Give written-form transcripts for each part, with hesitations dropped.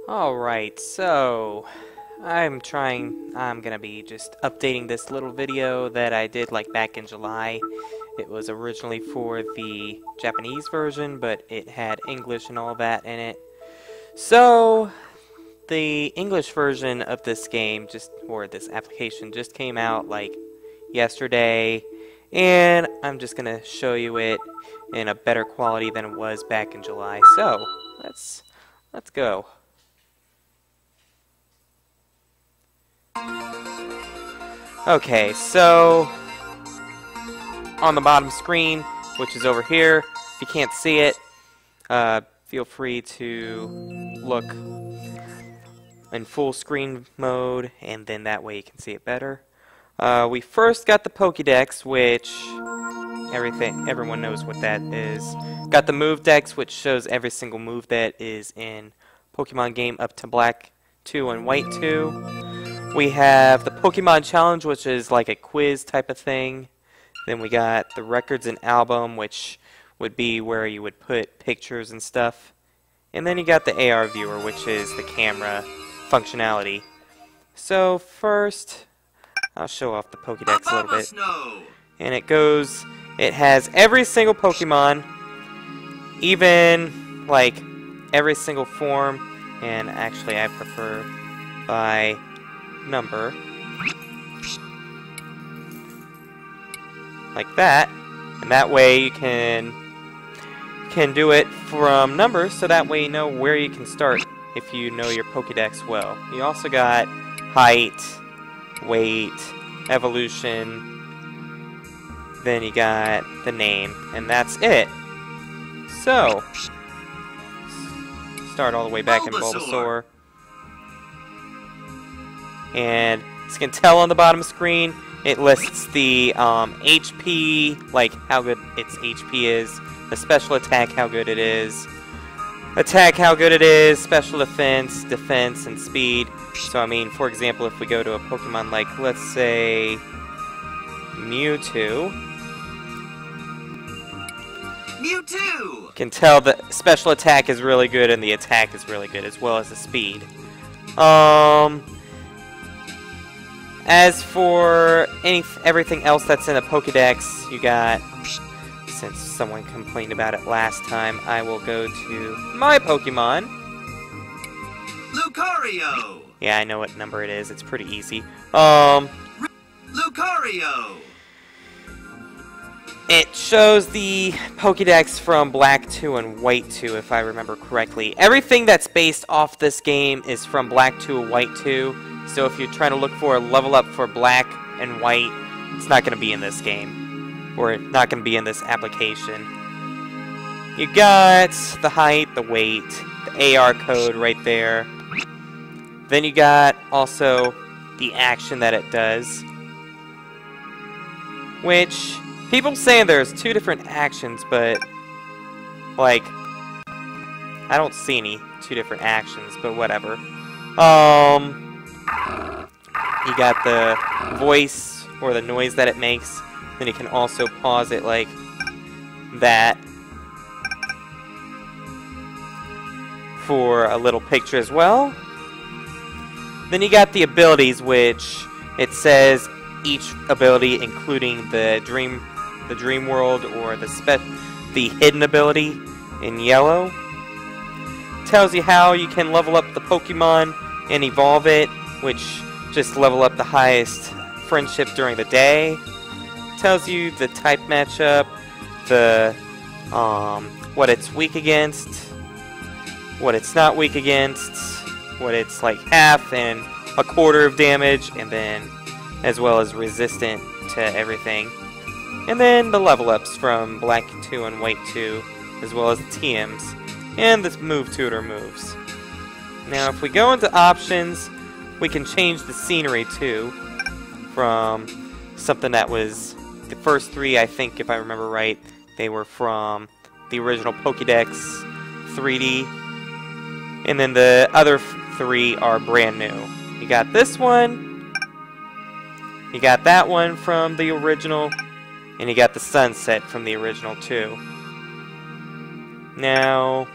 Alright, so I'm gonna be just updating this little video that I did like back in July. It was originally for the Japanese version, but it had English and all that in it. So, the English version of this game, or this application, just came out like yesterday, and I'm just gonna show you it in a better quality than it was back in July. So, let's go. Okay, so on the bottom screen, which is over here, if you can't see it, feel free to look in full screen mode, and then that way you can see it better. We first got the Pokedex, which everyone knows what that is. Got the movedex, which shows every single move that is in Pokemon game up to Black 2 and White 2. We have the Pokemon Challenge, which is like a quiz type of thing. Then we got the Records and Album, which would be where you would put pictures and stuff. And then you got the AR Viewer, which is the camera functionality. So first, I'll show off the Pokedex a little bit. And it has every single Pokemon, even like every single form, and actually I prefer by number, like that, and that way you can do it from numbers, so that way you know where you can start if you know your Pokedex well. You also got height, weight, evolution, then you got the name, and that's it. So start all the way back in Bulbasaur. And as you can tell on the bottom screen, it lists the HP, like how good its HP is, the special attack, how good it is, attack, how good it is, special defense, and speed. So I mean, for example, if we go to a Pokemon like, let's say, Mewtwo, you can tell the special attack is really good and the attack is really good, as well as the speed. As for everything else that's in the Pokedex, you got, since someone complained about it last time, I will go to my Pokemon. Lucario! Yeah, I know what number it is. It's pretty easy. Lucario! It shows the Pokedex from Black 2 and White 2, if I remember correctly. Everything that's based off this game is from Black 2 and White 2. So if you're trying to look for a level up for Black and White, it's not going to be in this game. Or not going to be in this application. You got the height, the weight, the AR code right there. Then you got also the action that it does. Which, people saying there's two different actions, but like, I don't see any two different actions, but whatever. You got the voice, or the noise that it makes. Then you can also pause it like that for a little picture as well. Then you got the abilities, which it says each ability, including the dream world, or the hidden ability in yellow. Tells you how you can level up the Pokemon and evolve it, which just level up the highest friendship during the day. Tells you the type matchup, the what it's weak against, what it's not weak against, what it's like half and a quarter of damage, and then as well as resistant to everything. And then the level ups from Black 2 and White 2, as well as the TMs, and the move tutor moves. Now if we go into options, we can change the scenery too, from something that was, the first three, I think if I remember right, they were from the original Pokedex 3D, and then the other three are brand new. You got this one, you got that one from the original, and you got the Sunset from the original too. Now,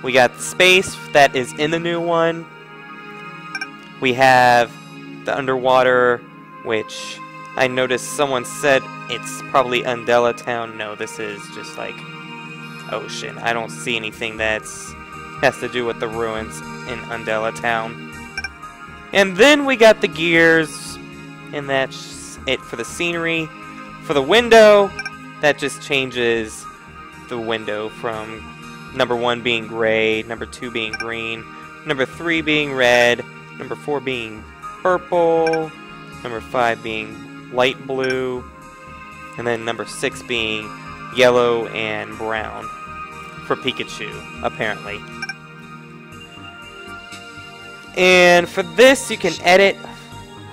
We got the space that is in the new one. We have the underwater, which I noticed someone said it's probably Undella Town. No, this is just like ocean. I don't see anything that's has to do with the ruins in Undella Town. And then we got the gears, and that's it for the scenery. For the window, that just changes the window from number 1 being gray, number 2 being green, number 3 being red, number 4 being purple, number 5 being light blue, and then number 6 being yellow and brown for Pikachu, apparently. And for this, you can edit,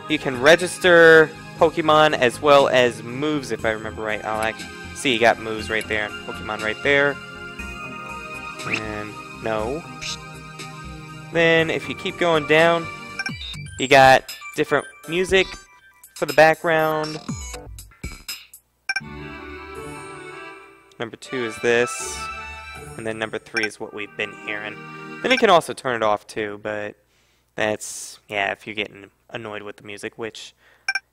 you can register Pokemon as well as moves, if I remember right. I'll actually see you got moves right there and Pokemon right there. And no. Then if you keep going down, you got different music for the background. Number 2 is this, and then number 3 is what we've been hearing. Then you can also turn it off too, but that's, yeah, if you're getting annoyed with the music, which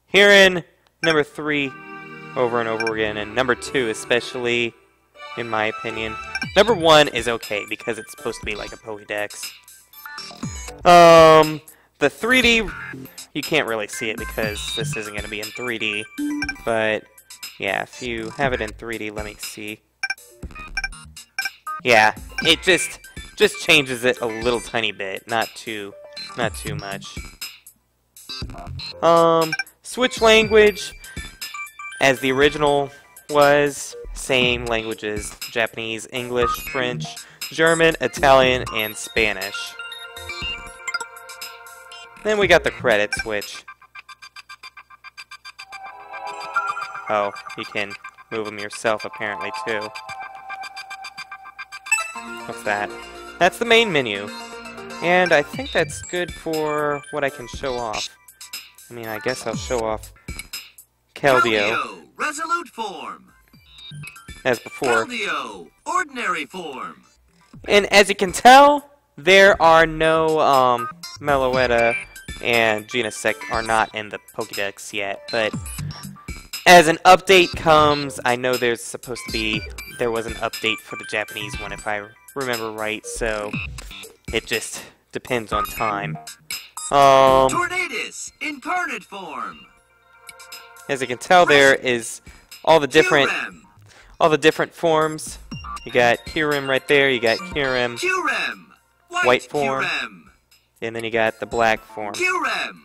hearing number 3 over and over again, and number 2 especially, in my opinion. Number 1 is okay because it's supposed to be like a Pokedex. The 3D, you can't really see it because this isn't going to be in 3D, but yeah, if you have it in 3D, let me see. Yeah, it just changes it a little tiny bit, not too much. Switch language, as the original was, same languages: Japanese, English, French, German, Italian, and Spanish. Then we got the credits, which... oh, you can move them yourself apparently too. What's that? That's the main menu. And I think that's good for what I can show off. I mean, I guess I'll show off Keldeo. Resolute form. As before. Keldeo, ordinary form. And as you can tell, there are no Meloetta and Genesect are not in the Pokedex yet, but as an update comes, I know there was an update for the Japanese one if I remember right, so it just depends on time. Tornadus, incarnate form. As you can tell, there is all the different forms. You got Kyurem right there, you got Kyurem, white form, Kyurem. And then you got the black form. Kyurem,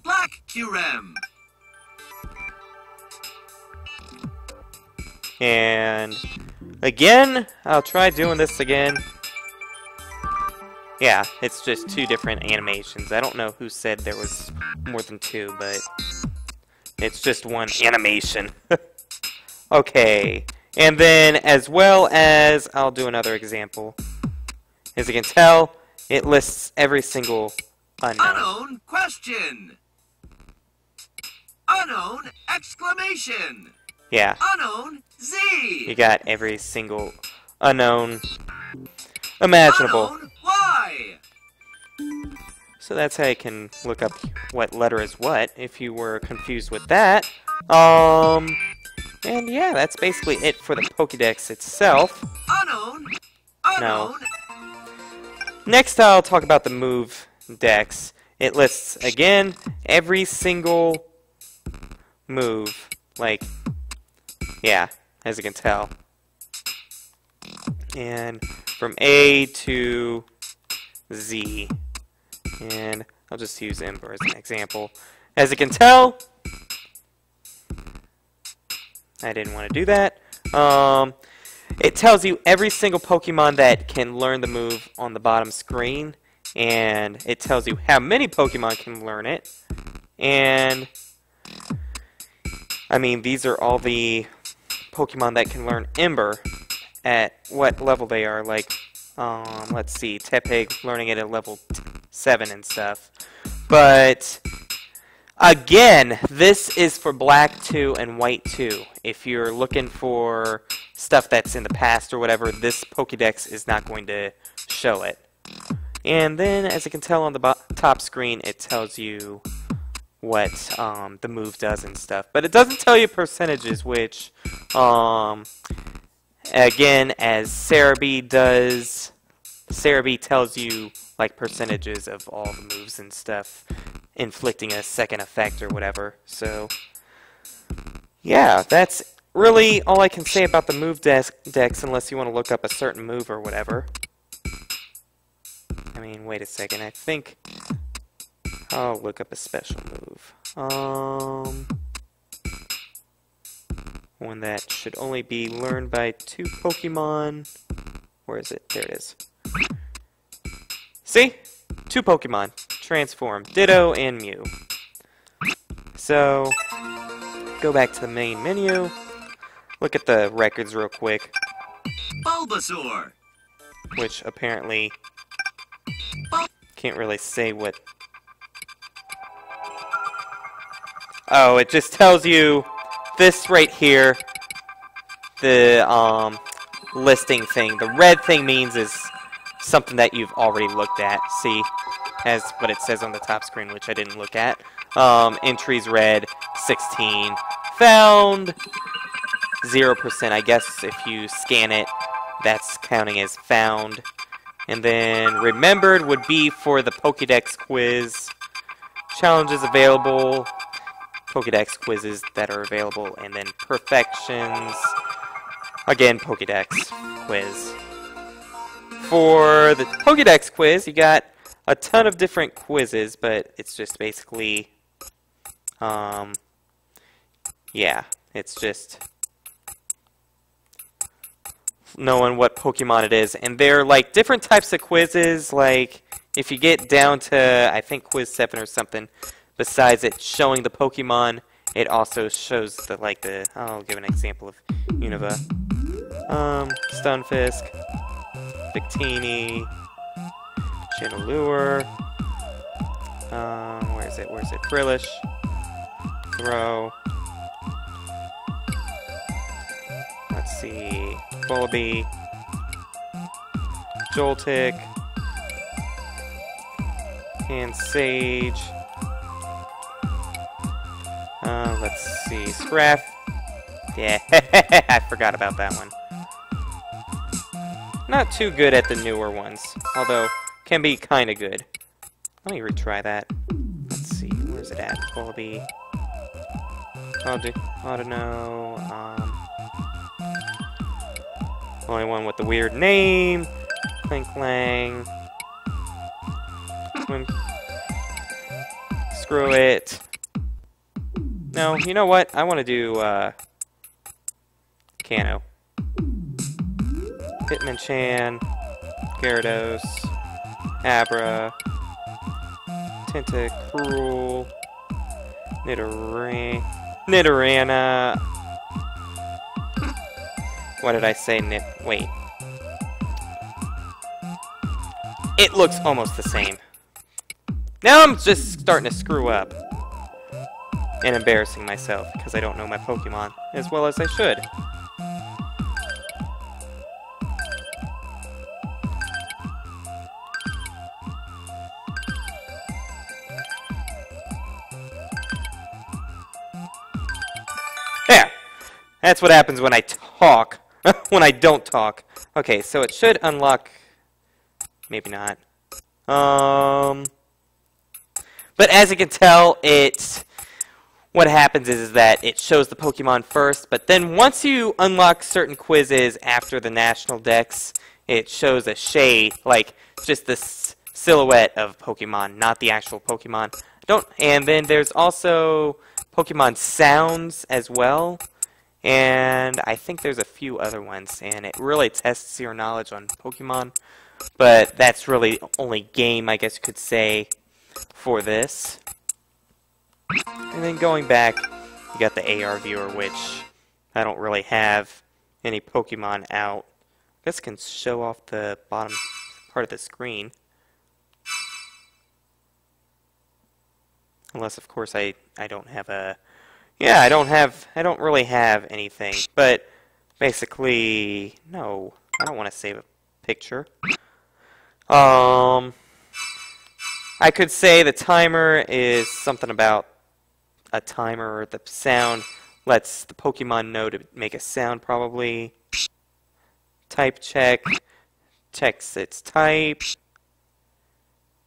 black Kyurem. And again, I'll try doing this again. Yeah, it's just 2 different animations. I don't know who said there was more than 2, but it's just 1 animation. Okay, and then as well as, I'll do another example. As you can tell, it lists every single unknown. Unknown question. Unknown exclamation. Yeah. Unknown Z. You got every single unknown imaginable. Unknown Y. So that's how you can look up what letter is what if you were confused with that. And yeah, that's basically it for the Pokedex itself. Unknown. Unknown. No. Next, I'll talk about the movedex. It lists, again, every single move. Like, yeah, as you can tell. And from A to Z. And I'll just use Ember as an example. As you can tell, I didn't want to do that. It tells you every single Pokemon that can learn the move on the bottom screen, and it tells you how many Pokemon can learn it. And I mean, these are all the Pokemon that can learn Ember at what level they are. Like, let's see, Tepig learning it at level 7 and stuff. But again, this is for Black 2 and White 2. If you're looking for stuff that's in the past or whatever, this Pokedex is not going to show it. And then, as you can tell on the top screen, it tells you what the move does and stuff. But it doesn't tell you percentages, which, again, as Serebii does, Serebii tells you like percentages of all the moves and stuff, inflicting a second effect or whatever. So, yeah, that's really all I can say about the movedex, unless you want to look up a certain move or whatever. I mean, wait a second, I think I'll look up a special move. One that should only be learned by 2 Pokemon. Where is it? There it is. See? 2 Pokemon. Transform. Ditto and Mew. So, go back to the main menu. Look at the records real quick. Bulbasaur. Which apparently can't really say what... Oh, it just tells you this right here, the listing thing. The red thing means is something that you've already looked at. See, as what it says on the top screen, which I didn't look at. Entries red, 16. Found, 0%. I guess if you scan it, that's counting as found. And then remembered would be for the Pokedex quiz. Challenges available. Pokedex quizzes that are available. And then perfections. Again, Pokedex quiz. For the Pokedex quiz, you got a ton of different quizzes, but it's just basically, yeah, it's just knowing what Pokemon it is. And they're like different types of quizzes, like if you get down to, I think, quiz 7 or something, besides it showing the Pokemon, it also shows the, like the, I'll give an example of Unova. Stunfisk, Victini, Chandelure, where is it, Frillish, Throw, let's see, Volibee, Joltik, and Sage, let's see, Scrap, yeah, I forgot about that one. Not too good at the newer ones, although can be kind of good. Let me retry that. Let's see, where's it at? Volibee. Audino. Only one with the weird name. Clang. Screw it. No, you know what? I want to do Kano. Hitmonchan, Gyarados, Abra, Tentacruel, Nidorana. What did I say? Wait. It looks almost the same. Now I'm just starting to screw up. And embarrassing myself because I don't know my Pokemon as well as I should. There! That's what happens when I talk. When I don't talk. Okay, so it should unlock... Maybe not. But as you can tell, what happens is that it shows the Pokemon first, but then once you unlock certain quizzes after the National Dex, it shows a shade, like just the silhouette of Pokemon, not the actual Pokemon. And then there's also Pokemon sounds as well, and I think there's a few other ones, and it really tests your knowledge on Pokemon, but that's really only game, I guess you could say, for this. And then going back, you got the AR viewer, which I don't really have any Pokemon out. I guess I can show off the bottom part of the screen. Unless, of course, I don't have a... Yeah, I don't really have anything. But, basically, no. I don't want to save a picture. I could say the timer is something about a timer, or the sound lets the Pokemon know to make a sound, probably. Type check, checks its type.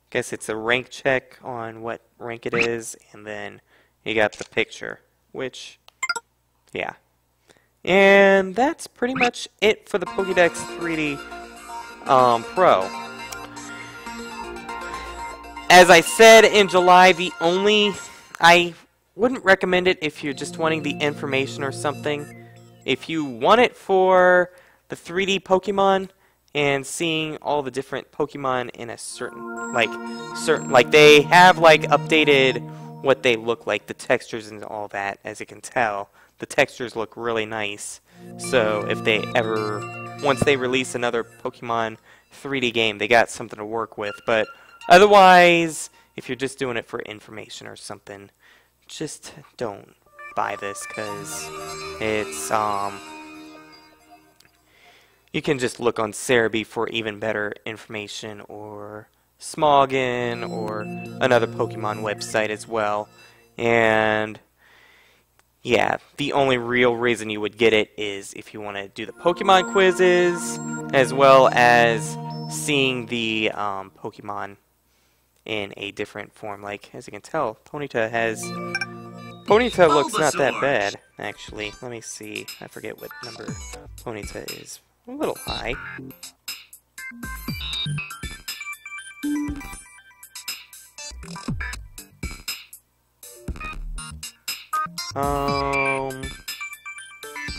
Guess it's a rank check on what rank it is, and then you got the picture, which, yeah. And that's pretty much it for the Pokedex 3D Pro. As I said in July, I wouldn't recommend it if you're just wanting the information or something. If you want it for the 3D Pokemon and seeing all the different Pokemon in a certain, like they have like updated what they look like, the textures and all that, as you can tell. The textures look really nice. So if they ever, once they release another Pokemon 3D game, they got something to work with. But otherwise, if you're just doing it for information or something, just don't buy this, because it's, you can just look on Serebii for even better information, or Smogon, or another Pokemon website as well. And yeah, the only real reason you would get it is if you want to do the Pokemon quizzes, as well as seeing the Pokemon in a different form. Like, as you can tell, Ponyta looks not that bad, actually. Let me see. I forget what number Ponyta is. A little high.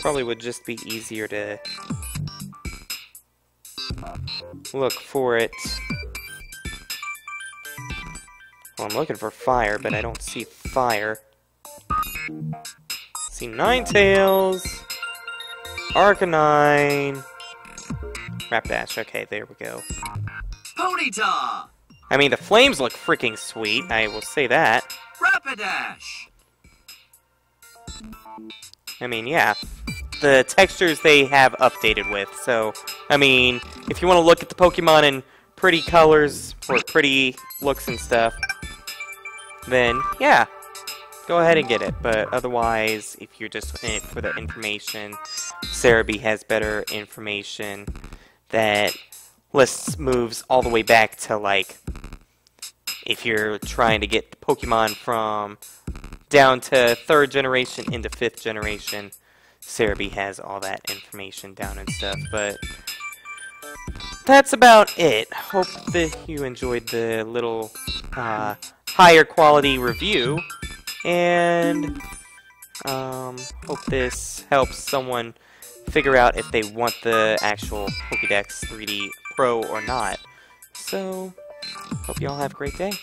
Probably would just be easier to look for it. Well, I'm looking for fire, but I don't see fire. See Ninetales, Arcanine, Rapidash. Okay, there we go. Ponyta! I mean, the flames look freaking sweet, I will say that. Rapidash! I mean, yeah. The textures they have updated with, so, I mean, if you want to look at the Pokemon in pretty colors, or pretty looks and stuff, then, yeah, go ahead and get it. But otherwise, if you're just in it for the information, Serebii has better information that lists moves all the way back to, like, if you're trying to get the Pokemon from down to 3rd generation into 5th generation, Serebii has all that information down and stuff. But that's about it. Hope that you enjoyed the little higher quality review, and hope this helps someone figure out if they want the actual Pokedex 3D Pro or not. So, hope you all have a great day.